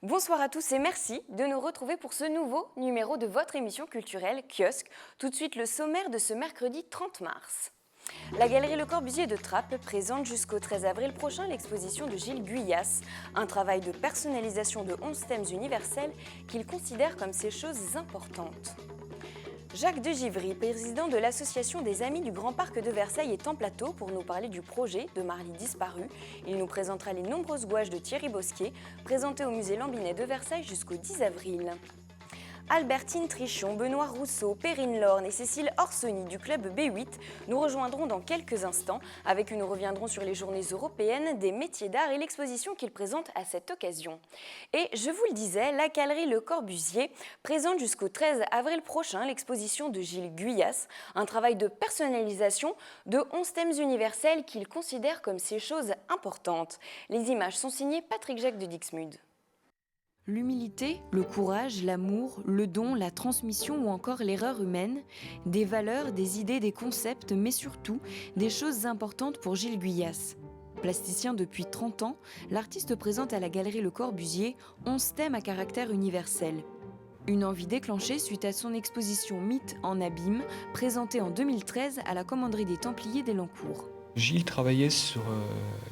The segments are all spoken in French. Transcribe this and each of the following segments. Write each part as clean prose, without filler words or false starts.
Bonsoir à tous et merci de nous retrouver pour ce nouveau numéro de votre émission culturelle Kiosque. Tout de suite le sommaire de ce mercredi 30 mars. La Galerie Le Corbusier de Trappes présente jusqu'au 13 avril prochain l'exposition de Gilles Guyas, un travail de personnalisation de 11 thèmes universels qu'il considère comme ces choses importantes. Jacques de Givry, président de l'Association des Amis du Grand Parc de Versailles, est en plateau pour nous parler du projet de Marly disparue. Il nous présentera les nombreuses gouaches de Thierry Bosquet, présentées au musée Lambinet de Versailles jusqu'au 10 avril. Albertine Trichon, Benoît Rousseau, Perrine Lorne et Cécile Orsoni du club B8 nous rejoindront dans quelques instants. Avec eux, nous reviendrons sur les journées européennes des métiers d'art et l'exposition qu'ils présentent à cette occasion. Et je vous le disais, la Galerie Le Corbusier présente jusqu'au 13 avril prochain l'exposition de Gilles Guyas, un travail de personnalisation de 11 thèmes universels qu'il considère comme ces choses importantes. Les images sont signées Patrick Jacques de Dixmude. L'humilité, le courage, l'amour, le don, la transmission ou encore l'erreur humaine, des valeurs, des idées, des concepts, mais surtout des choses importantes pour Gilles Guyas. Plasticien depuis 30 ans, l'artiste présente à la Galerie Le Corbusier 11 thèmes à caractère universel. Une envie déclenchée suite à son exposition Mythes en abîme, présentée en 2013 à la Commanderie des Templiers d'Elancourt. Gilles travaillait sur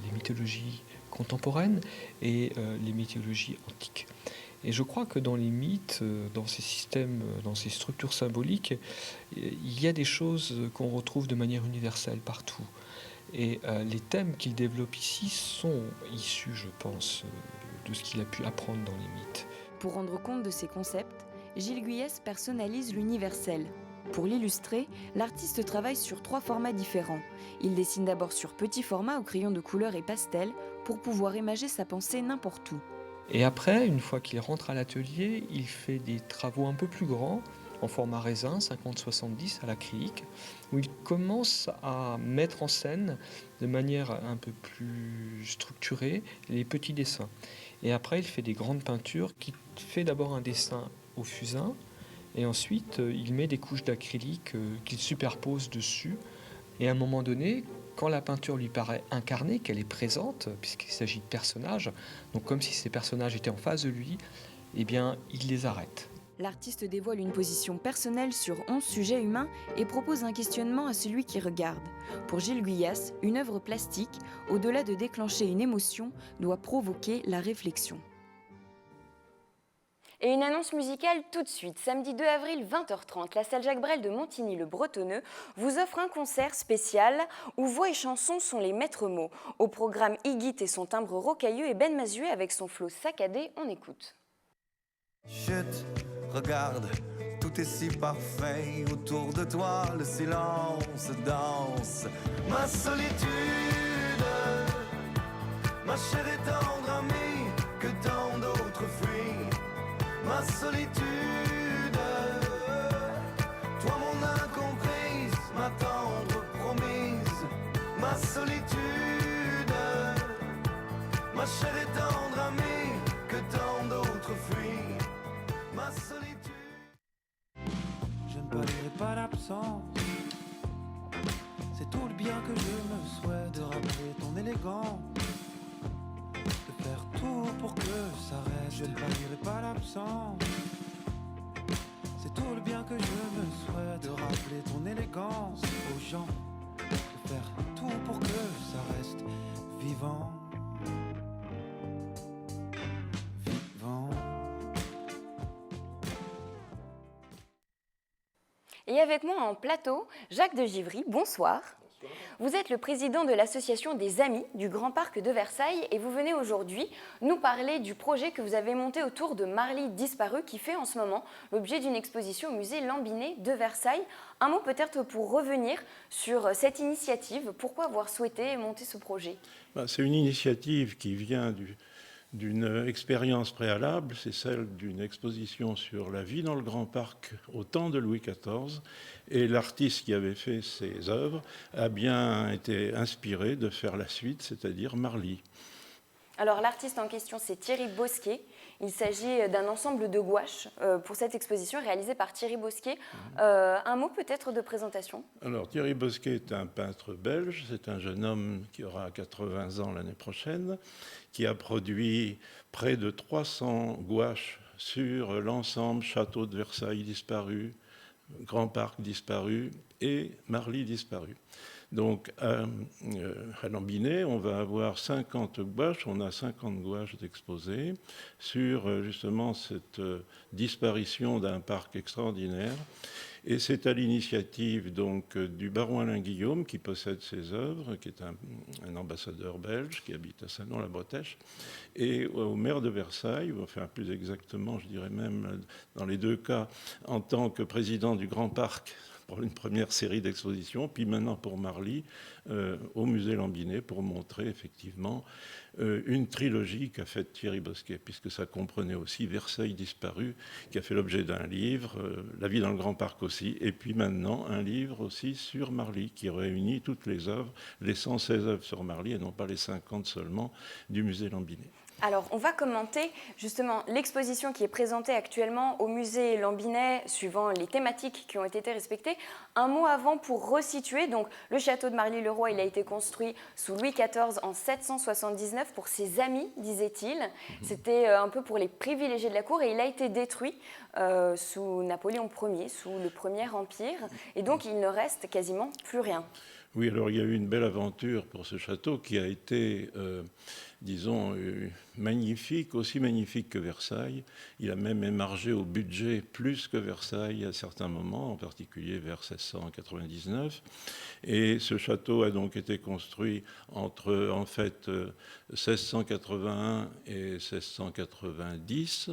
les mythologies contemporaines et les mythologies antiques. Et je crois que dans les mythes, dans ces systèmes, dans ces structures symboliques, il y a des choses qu'on retrouve de manière universelle partout. Et les thèmes qu'il développe ici sont issus, je pense, de ce qu'il a pu apprendre dans les mythes. Pour rendre compte de ces concepts, Gilles Guyas personnalise l'universel. Pour l'illustrer, l'artiste travaille sur 3 formats différents. Il dessine d'abord sur petit format au crayon de couleur et pastel pour pouvoir imager sa pensée n'importe où. Et après, une fois qu'il rentre à l'atelier, il fait des travaux un peu plus grands, en format raisin, 50-70 à l'acrylique, où il commence à mettre en scène de manière un peu plus structurée les petits dessins. Et après, il fait des grandes peintures qui fait d'abord un dessin au fusain, et ensuite il met des couches d'acrylique qu'il superpose dessus. Et à un moment donné, quand la peinture lui paraît incarnée, qu'elle est présente, puisqu'il s'agit de personnages, donc comme si ces personnages étaient en face de lui, eh bien, il les arrête. L'artiste dévoile une position personnelle sur 11 sujets humains et propose un questionnement à celui qui regarde. Pour Gilles Guyas, une œuvre plastique, au-delà de déclencher une émotion, doit provoquer la réflexion. Et une annonce musicale tout de suite. Samedi 2 avril, 20h30, la salle Jacques Brel de Montigny-le-Bretonneux vous offre un concert spécial où voix et chansons sont les maîtres mots. Au programme Igit et son timbre rocailleux et Ben Mazuet avec son flow saccadé, on écoute. Chut, regarde, tout est si parfait autour de toi, le silence danse. Ma solitude, ma chère et tendre amie, que tant d'autres fuient. Ma solitude, toi mon incomprise, ma tendre promise. Ma solitude, ma chère et tendre amie, que tant d'autres fuient. Ma solitude. Je ne palierai pas l'absence, c'est tout le bien que je me souhaite. De rappeler ton élégance, de faire tout pour que ça reste. Je ne palierai pas l'absence, c'est tout le bien que je me souhaite. De rappeler ton élégance aux gens, de faire tout pour que ça reste vivant. Et avec moi en plateau, Jacques de Givry, bonsoir. Vous êtes le président de l'Association des Amis du Grand Parc de Versailles et vous venez aujourd'hui nous parler du projet que vous avez monté autour de Marly disparue qui fait en ce moment l'objet d'une exposition au musée Lambinet de Versailles. Un mot peut-être pour revenir sur cette initiative. Pourquoi avoir souhaité monter ce projet ? C'est une initiative qui vient d'une expérience préalable, c'est celle d'une exposition sur la vie dans le Grand Parc au temps de Louis XIV. Et l'artiste qui avait fait ces œuvres a bien été inspiré de faire la suite, c'est-à-dire Marly. Alors l'artiste en question, c'est Thierry Bosquet. Il s'agit d'un ensemble de gouaches pour cette exposition réalisée par Thierry Bosquet. Un mot peut-être de présentation? Alors, Thierry Bosquet est un peintre belge. C'est un jeune homme qui aura 80 ans l'année prochaine, qui a produit près de 300 gouaches sur l'ensemble château de Versailles disparu, Grand Parc disparu et Marly disparu. Donc, à Lambinet, on va avoir 50 gouaches, on a 50 gouaches d'exposés sur justement cette disparition d'un parc extraordinaire. Et c'est à l'initiative donc du baron Alain Guillaume qui possède ces œuvres, qui est un ambassadeur belge qui habite à Salon-la-Bretèche, et au maire de Versailles, enfin plus exactement, je dirais même dans les deux cas, en tant que président du Grand Parc pour une première série d'expositions, puis maintenant pour Marly, au musée Lambinet, pour montrer effectivement une trilogie qu'a faite Thierry Bosquet, puisque ça comprenait aussi Versailles disparu, qui a fait l'objet d'un livre, La vie dans le Grand Parc aussi, et puis maintenant un livre aussi sur Marly, qui réunit toutes les œuvres, les 116 œuvres sur Marly, et non pas les 50 seulement du musée Lambinet. Alors, on va commenter justement l'exposition qui est présentée actuellement au musée Lambinet, suivant les thématiques qui ont été respectées. Un mot avant pour resituer. Donc, le château de Marly-le-Roi, il a été construit sous Louis XIV en 779 pour ses amis, disait-il. C'était un peu pour les privilégiés de la cour et il a été détruit sous Napoléon Ier, sous le Premier Empire. Et donc, il ne reste quasiment plus rien. Oui, alors il y a eu une belle aventure pour ce château qui a été, disons, magnifique, aussi magnifique que Versailles. Il a même émargé au budget plus que Versailles à certains moments, en particulier vers 1699. Et ce château a donc été construit entre, en fait, 1681 et 1690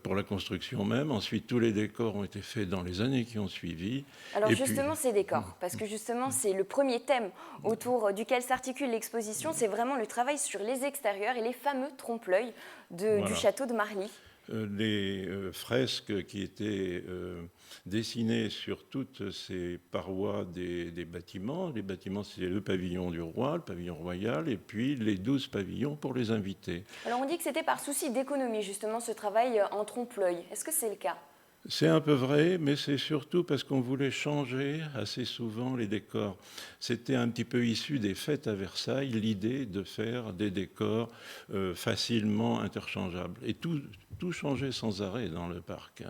pour la construction même. Ensuite, tous les décors ont été faits dans les années qui ont suivi. Alors Et justement, ces décors, parce que justement, c'est le premier thème autour duquel s'articule l'exposition, c'est vraiment le travail sur les extérieurs et les fameux trompe-l'œil du château de Marly. Les fresques qui étaient dessinées sur toutes ces parois des bâtiments. Les bâtiments, c'est le pavillon du roi, le pavillon royal, et puis les 12 pavillons pour les invités. Alors on dit que c'était par souci d'économie, justement, ce travail en trompe-l'œil. Est-ce que c'est le cas? C'est un peu vrai, mais c'est surtout parce qu'on voulait changer assez souvent les décors. C'était un petit peu issu des fêtes à Versailles, l'idée de faire des décors facilement interchangeables. Et tout changeait sans arrêt dans le parc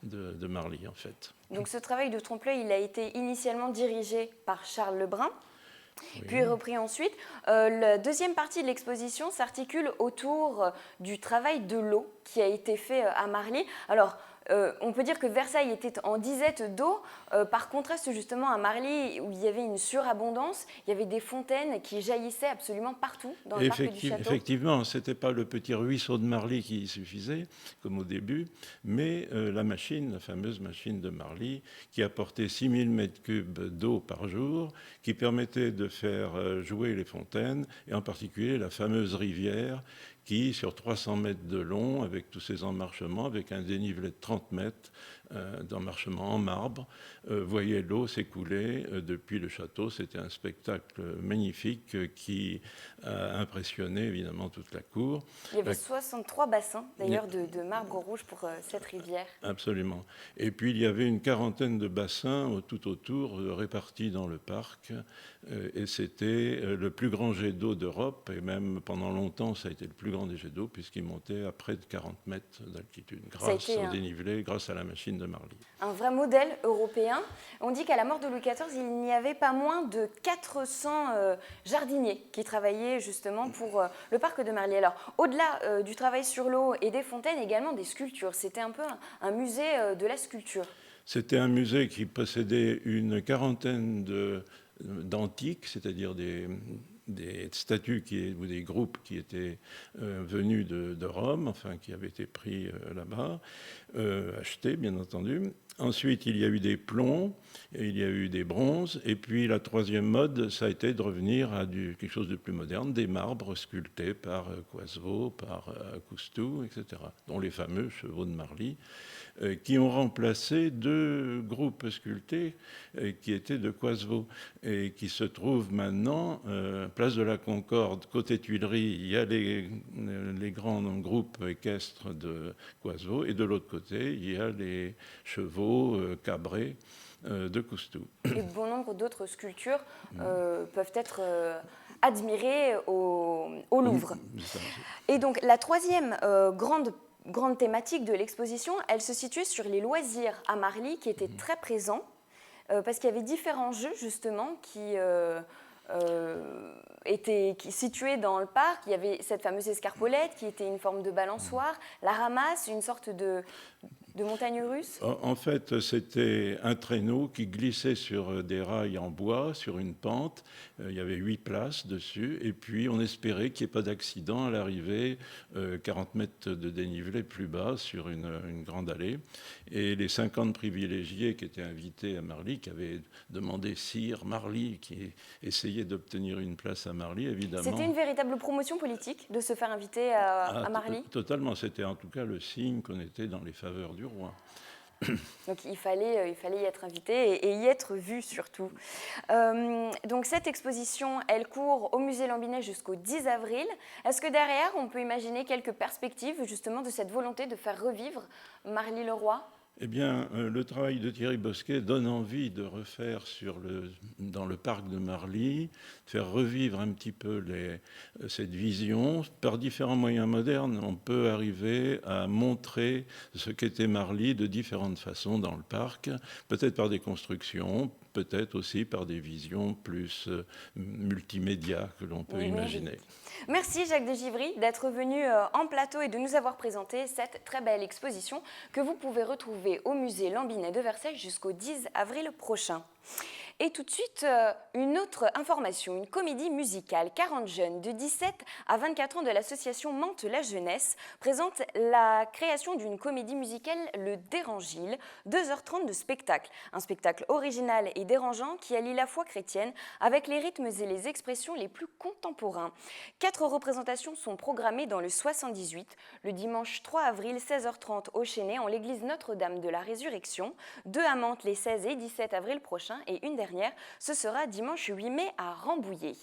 de Marly, en fait. Donc ce travail de trompe-l'œil, il a été initialement dirigé par Charles Lebrun, Oui. puis repris ensuite. La deuxième partie de l'exposition s'articule autour du travail de l'eau qui a été fait à Marly. Alors, on peut dire que Versailles était en disette d'eau, par contraste justement à Marly où il y avait une surabondance, il y avait des fontaines qui jaillissaient absolument partout dans le parc du château. Effectivement, ce n'était pas le petit ruisseau de Marly qui y suffisait, comme au début, mais la fameuse machine de Marly, qui apportait 6000 m3 d'eau par jour, qui permettait de faire jouer les fontaines, et en particulier la fameuse rivière, qui, sur 300 mètres de long, avec tous ces emmarchements, avec un dénivelé de 30 mètres d'emmarchement en marbre, voyait l'eau s'écouler depuis le château. C'était un spectacle magnifique qui a impressionné évidemment toute la cour. Il y avait 63 bassins, d'ailleurs, de marbre rouge pour cette rivière. Absolument. Et puis il y avait une quarantaine de bassins tout autour, répartis dans le parc. Et c'était le plus grand jet d'eau d'Europe. Et même pendant longtemps, ça a été le plus grand des jets d'eau, puisqu'il montait à près de 40 mètres d'altitude, grâce au dénivelé, grâce à la machine de Marly. Un vrai modèle européen. On dit qu'à la mort de Louis XIV, il n'y avait pas moins de 400 jardiniers qui travaillaient justement pour le parc de Marly. Alors, au-delà du travail sur l'eau et des fontaines, également des sculptures. C'était un peu un musée de la sculpture. C'était un musée qui possédait une quarantaine d'antiques, c'est-à-dire des statues ou des groupes qui étaient venus de Rome, enfin qui avaient été pris là-bas, achetés bien entendu. Ensuite, il y a eu des plombs, et il y a eu des bronzes, et puis la troisième mode, ça a été de revenir à quelque chose de plus moderne, des marbres sculptés par Coisevot, par Coustou, etc., dont les fameux chevaux de Marly, qui ont remplacé deux groupes sculptés qui étaient de Coisevot et qui se trouvent maintenant place de la Concorde, côté Tuileries. Il y a les grands groupes équestres de Coisevot et de l'autre côté, il y a les chevaux cabrés de Coustou. Et bon nombre d'autres sculptures peuvent être admirées au Louvre. Et donc la troisième grande thématique de l'exposition, elle se situe sur les loisirs à Marly qui étaient très présents parce qu'il y avait différents jeux justement qui étaient situés dans le parc. Il y avait cette fameuse escarpolette qui était une forme de balançoire, la ramasse, une sorte de montagne russe. En fait, c'était un traîneau qui glissait sur des rails en bois, sur une pente. Il y avait 8 places dessus. Et puis, on espérait qu'il n'y ait pas d'accident à l'arrivée, 40 mètres de dénivelé plus bas sur une grande allée. Et les 50 privilégiés qui étaient invités à Marly, qui avaient demandé Sire Marly, qui essayait d'obtenir une place à Marly, évidemment. C'était une véritable promotion politique de se faire inviter à Marly. Totalement. C'était en tout cas le signe qu'on était dans les faveurs du roi. Donc il fallait y être invité et y être vu surtout. Donc cette exposition, elle court au musée Lambinet jusqu'au 10 avril. Est-ce que derrière, on peut imaginer quelques perspectives justement de cette volonté de faire revivre Marly-le-Roi ? Eh bien, le travail de Thierry Bosquet donne envie de refaire dans le parc de Marly, de faire revivre un petit peu cette vision. Par différents moyens modernes, on peut arriver à montrer ce qu'était Marly de différentes façons dans le parc, peut-être par des constructions, peut-être aussi par des visions plus multimédia que l'on peut imaginer. Merci Jacques de Givry d'être venu en plateau et de nous avoir présenté cette très belle exposition que vous pouvez retrouver au musée Lambinet de Versailles jusqu'au 10 avril prochain. Et tout de suite, une autre information, une comédie musicale. 40 jeunes de 17 à 24 ans de l'association Mante la Jeunesse présentent la création d'une comédie musicale, Le Dérangile, 2h30 de spectacle. Un spectacle original et dérangeant qui allie la foi chrétienne avec les rythmes et les expressions les plus contemporains. 4 représentations sont programmées dans le 78, le dimanche 3 avril, 16h30 au Chesnay, en l'église Notre-Dame de la Résurrection, 2 à Mantes les 16 et 17 avril prochains et une dernière, ce sera dimanche 8 mai à Rambouillet.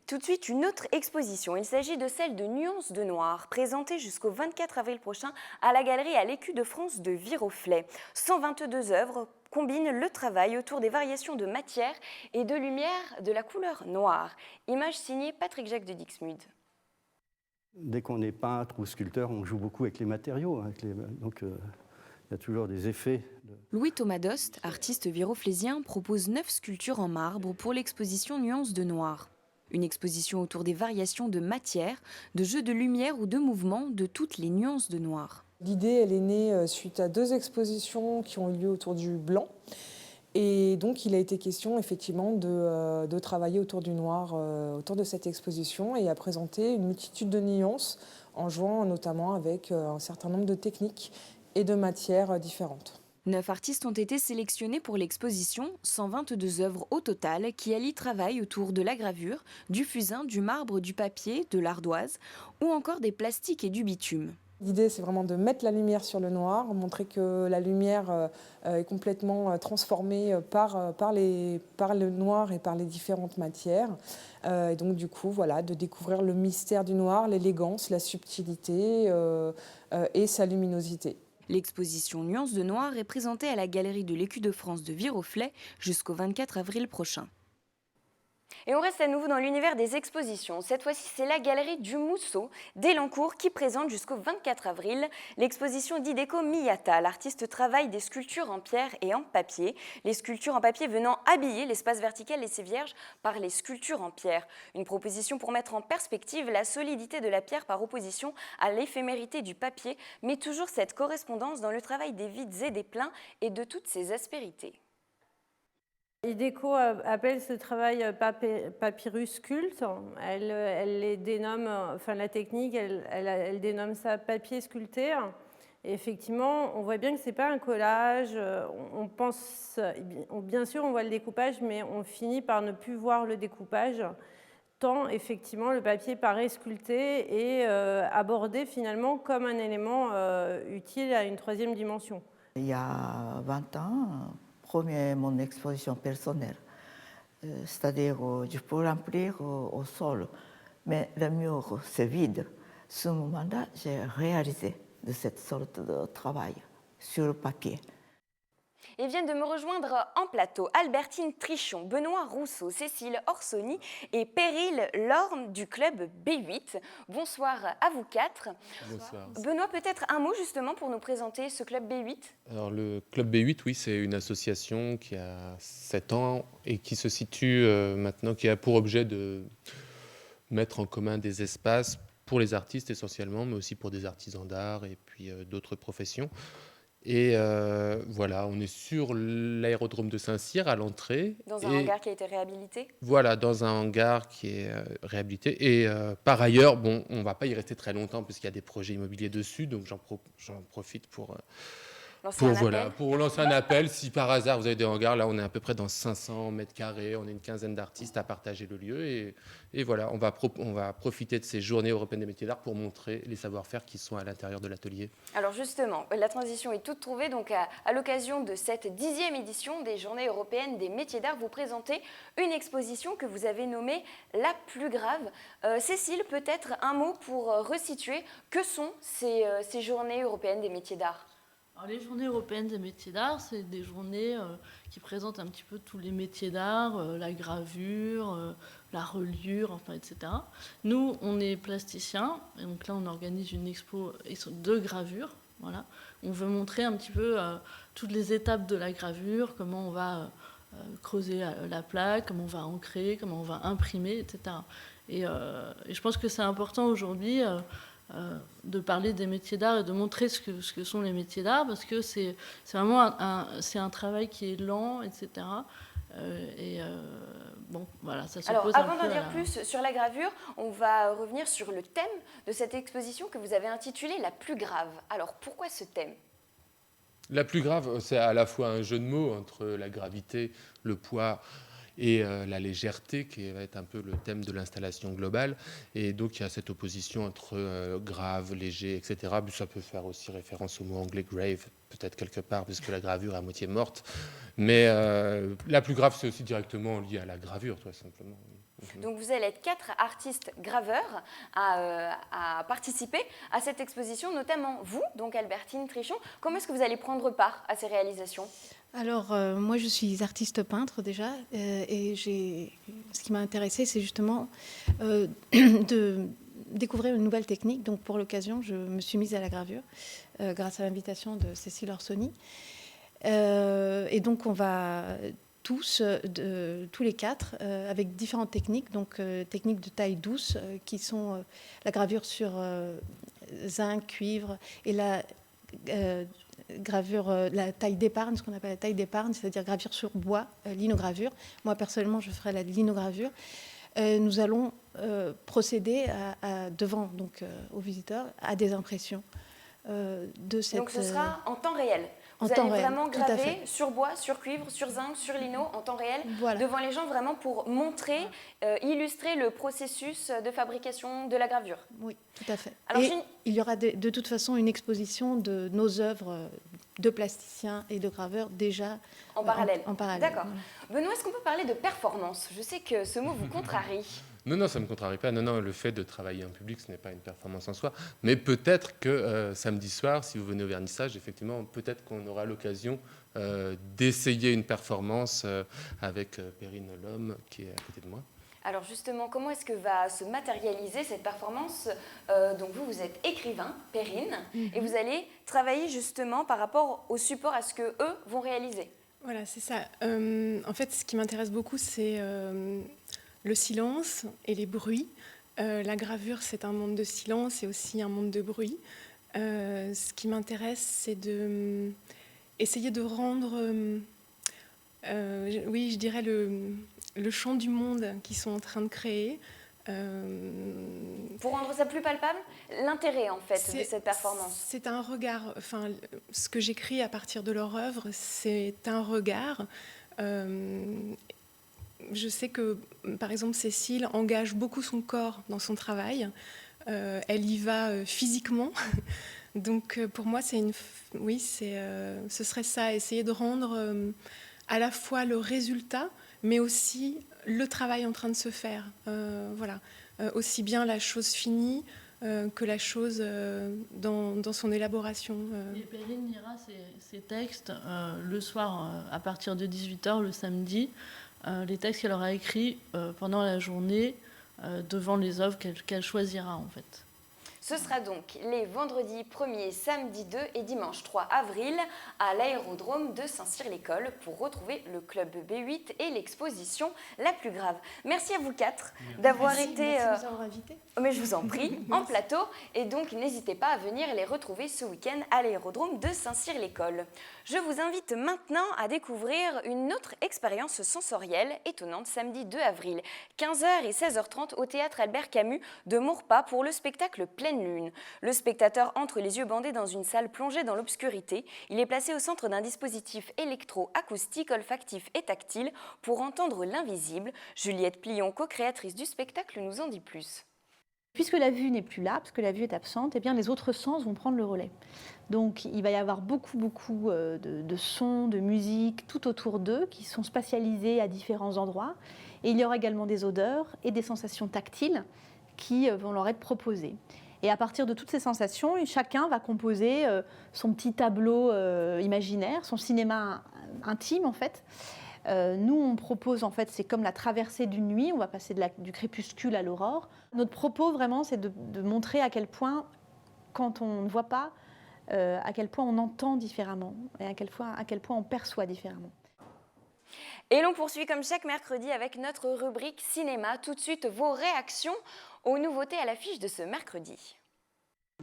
Tout de suite, une autre exposition. Il s'agit de celle de Nuances de Noir, présentée jusqu'au 24 avril prochain à la galerie à l'Écu de France de Viroflay. 122 œuvres combinent le travail autour des variations de matière et de lumière de la couleur noire. Image signée Patrick Jacques de Dixmude. Dès qu'on est peintre ou sculpteur, on joue beaucoup avec les matériaux. Donc, il y a toujours des effets. Louis-Thomas Dost, artiste viroflésien, propose 9 sculptures en marbre pour l'exposition Nuances de Noir. Une exposition autour des variations de matière, de jeux de lumière ou de mouvement de toutes les nuances de noir. L'idée, elle est née suite à 2 expositions qui ont eu lieu autour du blanc. Et donc, il a été question effectivement de travailler autour du noir, autour de cette exposition, et à présenter une multitude de nuances en jouant notamment avec un certain nombre de techniques et de matières différentes. 9 artistes ont été sélectionnés pour l'exposition, 122 œuvres au total qui allient travail autour de la gravure, du fusain, du marbre, du papier, de l'ardoise ou encore des plastiques et du bitume. L'idée, c'est vraiment de mettre la lumière sur le noir, montrer que la lumière est complètement transformée par le noir et par les différentes matières. Et donc, du coup, voilà, de découvrir le mystère du noir, l'élégance, la subtilité et sa luminosité. L'exposition Nuances de Noir est présentée à la galerie de l'Écu de France de Viroflay jusqu'au 24 avril prochain. Et on reste à nouveau dans l'univers des expositions. Cette fois-ci, c'est la galerie du Mousseau d'Elancourt qui présente jusqu'au 24 avril l'exposition d'Hideko Miyata. L'artiste travaille des sculptures en pierre et en papier. Les sculptures en papier venant habiller l'espace vertical laissé vierge par les sculptures en pierre. Une proposition pour mettre en perspective la solidité de la pierre par opposition à l'éphémérité du papier, mais toujours cette correspondance dans le travail des vides et des pleins et de toutes ses aspérités. Hideko appelle ce travail papyrus sculpte. Elle les dénomme, enfin la technique, elle dénomme ça papier sculpté. Et effectivement, on voit bien que ce n'est pas un collage. On pense, bien sûr, on voit le découpage, mais on finit par ne plus voir le découpage, tant effectivement le papier paraît sculpté et abordé finalement comme un élément utile à une troisième dimension. Il y a 20 ans, premier mon exposition personnelle, c'est-à-dire je peux remplir au sol, mais le mur c'est vide. Ce moment-là, j'ai réalisé de cette sorte de travail sur le papier. Et viennent de me rejoindre en plateau Albertine Trichon, Benoît Rousseau, Cécile Orsoni et Péril Lorme du club B8. Bonsoir à vous quatre. Bonsoir. Benoît, peut-être un mot justement pour nous présenter ce club B8 ? Alors le club B8, oui, c'est une association qui a 7 ans et qui se situe maintenant, qui a pour objet de mettre en commun des espaces pour les artistes essentiellement, mais aussi pour des artisans d'art et puis d'autres professions. Et voilà, on est sur l'aérodrome de Saint-Cyr à l'entrée. Dans un hangar qui a été réhabilité ? Voilà, dans un hangar qui est réhabilité. Et par ailleurs, bon, on ne va pas y rester très longtemps puisqu'il y a des projets immobiliers dessus, donc j'en profite pour lancer un appel. Si par hasard vous avez des hangars, là on est à peu près dans 500 mètres carrés, on est une quinzaine d'artistes à partager le lieu. Et voilà, on va profiter de ces journées européennes des métiers d'art pour montrer les savoir-faire qui sont à l'intérieur de l'atelier. Alors justement, la transition est toute trouvée. Donc à l'occasion de cette 10e édition des Journées européennes des métiers d'art, vous présentez une exposition que vous avez nommée La plus grave. Cécile, peut-être un mot pour resituer. Que sont ces Journées européennes des métiers d'art ? Alors, les Journées européennes des métiers d'art, c'est des journées qui présentent un petit peu tous les métiers d'art, la gravure, la reliure, enfin, etc. Nous, on est plasticiens, et donc là, on organise une expo de gravure. Voilà. On veut montrer un petit peu toutes les étapes de la gravure, comment on va creuser la plaque, comment on va ancrer, comment on va imprimer, etc. Et je pense que c'est important aujourd'hui de parler des métiers d'art et de montrer ce que sont les métiers d'art, parce que c'est vraiment un travail qui est lent, etc. Bon, voilà, ça se Alors, pose avant un peu d'en dire plus sur la gravure, on va revenir sur le thème de cette exposition que vous avez intitulée La plus grave. Alors, pourquoi ce thème ? La plus grave, c'est à la fois un jeu de mots entre la gravité, le poids et la légèreté, qui va être un peu le thème de l'installation globale. Et donc, il y a cette opposition entre grave, léger, etc. Puis ça peut faire aussi référence au mot anglais grave, peut-être quelque part, puisque la gravure est à moitié morte. Mais la plus grave, c'est aussi directement lié à la gravure, tout simplement. Donc vous allez être 4 artistes graveurs à participer à cette exposition, notamment vous, donc Albertine Trichon. Comment est-ce que vous allez prendre part à ces réalisations ? Alors, moi, je suis artiste peintre déjà, et ce qui m'a intéressée, c'est justement de découvrir une nouvelle technique. Donc, pour l'occasion, je me suis mise à la gravure grâce à l'invitation de Cécile Orsoni. Et donc, on va tous les 4, avec différentes techniques, donc techniques de taille douce, qui sont la gravure sur zinc, cuivre, et la gravure, la taille d'épargne, ce qu'on appelle la taille d'épargne, c'est-à-dire gravure sur bois, linogravure. Moi, personnellement, je ferai la linogravure. Nous allons procéder devant donc, aux visiteurs à des impressions de cette... Donc ce sera en temps réel. Vous allez vraiment graver sur bois, sur cuivre, sur zinc, sur lino, en temps réel, devant les gens, vraiment pour montrer, illustrer le processus de fabrication de la gravure. Oui, tout à fait. Alors, et il y aura de toute façon une exposition de nos œuvres de plasticiens et de graveurs déjà en parallèle. En parallèle. D'accord. Voilà. Benoît, est-ce qu'on peut parler de performance ? Je sais que ce mot vous contrarie. Non, ça ne me contrarie pas. Non, le fait de travailler en public, ce n'est pas une performance en soi. Mais peut-être que samedi soir, si vous venez au vernissage, effectivement, peut-être qu'on aura l'occasion d'essayer une performance avec Perrine Lorme, qui est à côté de moi. Alors justement, comment est-ce que va se matérialiser cette performance ? Donc vous êtes écrivain, Perrine, et vous allez travailler justement par rapport au support, à ce que eux vont réaliser. Voilà, c'est ça. En fait, ce qui m'intéresse beaucoup, c'est le silence et les bruits. La gravure, c'est un monde de silence et aussi un monde de bruit. Ce qui m'intéresse, c'est essayer de rendre, je dirais, le champ du monde qu'ils sont en train de créer Pour rendre ça plus palpable, l'intérêt en fait de cette performance. C'est un regard, enfin, ce que j'écris à partir de leur œuvre, c'est un regard. Je sais que, par exemple, Cécile engage beaucoup son corps dans son travail. Elle y va physiquement. Donc, pour moi, ce serait ça, essayer de rendre à la fois le résultat, mais aussi le travail en train de se faire. Voilà. Aussi bien la chose finie que la chose dans son élaboration. Et Perrine lira ses textes le soir à partir de 18h le samedi, les textes qu'elle aura écrits pendant la journée devant les œuvres qu'elle choisira en fait. Ce sera donc les vendredis 1er, samedi 2 et dimanche 3 avril à l'aérodrome de Saint-Cyr-l'École pour retrouver le club B8 et l'exposition La Plus Grave. Merci à vous quatre d'avoir été... Merci de nous avoir invités. Mais je vous en prie, en plateau. Et donc, n'hésitez pas à venir les retrouver ce week-end à l'aérodrome de Saint-Cyr-l'École. Je vous invite maintenant à découvrir une autre expérience sensorielle étonnante samedi 2 avril, 15h et 16h30 au théâtre Albert Camus de Maurepas pour le spectacle Pleine Lune. Le spectateur entre les yeux bandés dans une salle plongée dans l'obscurité. Il est placé au centre d'un dispositif électro-acoustique, olfactif et tactile pour entendre l'invisible. Juliette Plion, co-créatrice du spectacle, nous en dit plus. Puisque la vue n'est plus là, parce que la vue est absente, eh bien les autres sens vont prendre le relais. Donc il va y avoir beaucoup de sons, de musique tout autour d'eux qui sont spatialisés à différents endroits. Et il y aura également des odeurs et des sensations tactiles qui vont leur être proposées. Et à partir de toutes ces sensations, chacun va composer son petit tableau imaginaire, son cinéma intime en fait. Nous, on propose, en fait, c'est comme la traversée d'une nuit, on va passer du crépuscule à l'aurore. Notre propos, vraiment, c'est de montrer à quel point, quand on ne voit pas, à quel point on entend différemment et à quel point on perçoit différemment. Et l'on poursuit comme chaque mercredi avec notre rubrique cinéma. Tout de suite, vos réactions aux nouveautés à l'affiche de ce mercredi.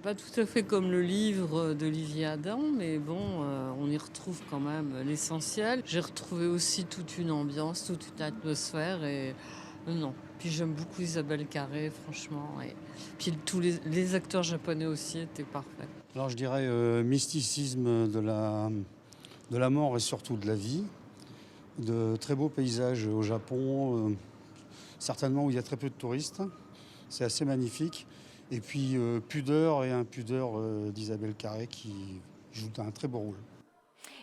Pas tout à fait comme le livre d'Olivier Adam, mais bon, on y retrouve quand même l'essentiel. J'ai retrouvé aussi toute une ambiance, toute une atmosphère et non. Puis j'aime beaucoup Isabelle Carré, franchement. Et puis tous les acteurs japonais aussi étaient parfaits. Alors je dirais mysticisme de la mort et surtout de la vie. De très beaux paysages au Japon, certainement où il y a très peu de touristes. C'est assez magnifique. Et puis pudeur et impudeur d'Isabelle Carré qui joue un très beau rôle.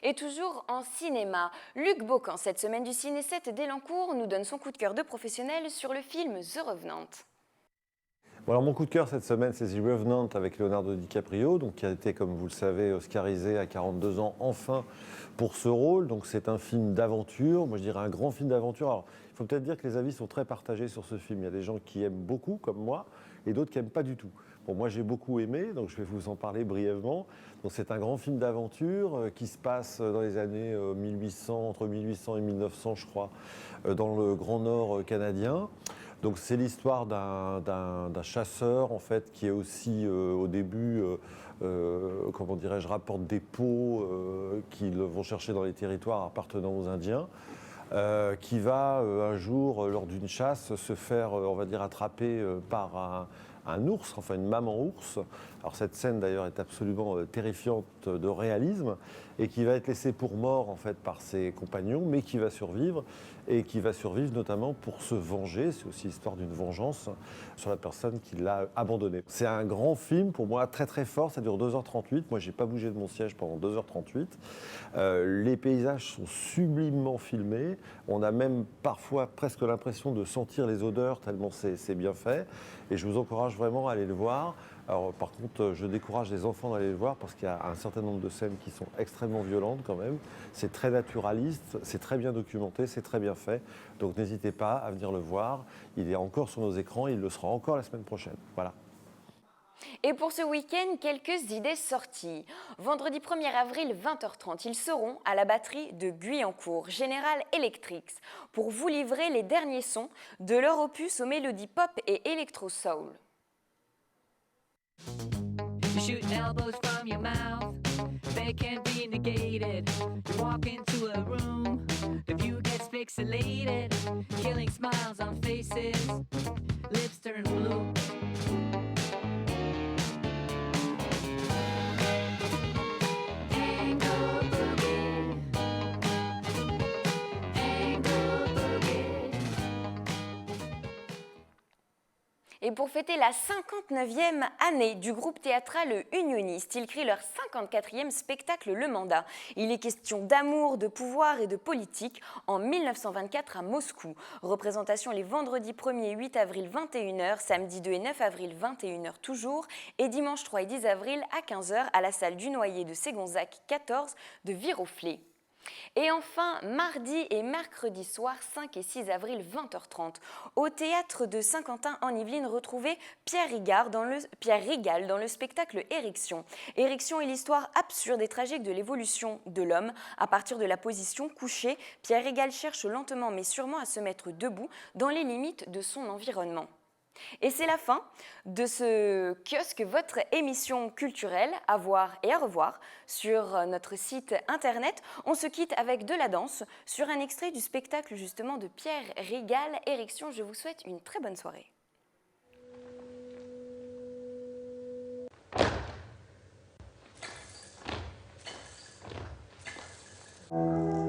Et toujours en cinéma, Luc Bocan, cette semaine du Ciné 7 d'Elancourt, nous donne son coup de cœur de professionnel sur le film The Revenant. Bon, alors mon coup de cœur cette semaine, c'est The Revenant avec Leonardo DiCaprio, donc, qui a été, comme vous le savez, oscarisé à 42 ans enfin pour ce rôle. Donc c'est un film d'aventure, moi je dirais un grand film d'aventure. Alors il faut peut-être dire que les avis sont très partagés sur ce film. Il y a des gens qui aiment beaucoup, comme moi, et d'autres qui n'aiment pas du tout. Bon, moi j'ai beaucoup aimé, donc je vais vous en parler brièvement. Donc c'est un grand film d'aventure qui se passe dans les années 1800, entre 1800 et 1900 je crois, dans le Grand Nord canadien. Donc c'est l'histoire d'un chasseur en fait qui est aussi au début, comment dirais-je, rapporte des peaux qu'ils vont chercher dans les territoires appartenant aux Indiens. Qui va un jour, lors d'une chasse, se faire, on va dire, attraper par un ours, enfin une maman ours. Alors cette scène d'ailleurs est absolument terrifiante de réalisme et qui va être laissé pour mort en fait par ses compagnons, mais qui va survivre et qui va survivre notamment pour se venger. C'est aussi l'histoire d'une vengeance sur la personne qui l'a abandonné. C'est un grand film pour moi, très très fort, ça dure 2h38. Moi j'ai pas bougé de mon siège pendant 2h38. Les paysages sont sublimement filmés. On a même parfois presque l'impression de sentir les odeurs tellement c'est bien fait. Et je vous encourage vraiment à aller le voir. Alors par contre, je décourage les enfants d'aller le voir parce qu'il y a un certain nombre de scènes qui sont extrêmement violentes quand même. C'est très naturaliste, c'est très bien documenté, c'est très bien fait. Donc n'hésitez pas à venir le voir. Il est encore sur nos écrans, il le sera encore la semaine prochaine. Voilà. Et pour ce week-end, quelques idées sorties. Vendredi 1er avril, 20h30, ils seront à la batterie de Guyancourt, General Electric, pour vous livrer les derniers sons de leur opus aux mélodies pop et électro-soul. You shoot elbows from your mouth, they can't be negated. You walk into a room, the view gets pixelated, killing smiles on faces. lips turn blue. Angle boogie. Angle boogie. Et pour fêter la 59e année du groupe théâtral Unioniste, ils créent leur 54e spectacle Le Mandat. Il est question d'amour, de pouvoir et de politique en 1924 à Moscou. Représentation les vendredis 1er et 8 avril 21h, samedi 2 et 9 avril 21h toujours, et dimanche 3 et 10 avril à 15h à la salle du Noyer de Ségonzac 14 de Viroflay. Et enfin, mardi et mercredi soir, 5 et 6 avril, 20h30, au théâtre de Saint-Quentin en Yvelines, retrouvez Pierre Rigal dans le spectacle Érection. Érection est l'histoire absurde et tragique de l'évolution de l'homme. À partir de la position couchée, Pierre Rigal cherche lentement mais sûrement à se mettre debout dans les limites de son environnement. Et c'est la fin de ce kiosque, votre émission culturelle à voir et à revoir sur notre site internet. On se quitte avec de la danse sur un extrait du spectacle justement de Pierre Rigal, Érection. Je vous souhaite une très bonne soirée. Thank you.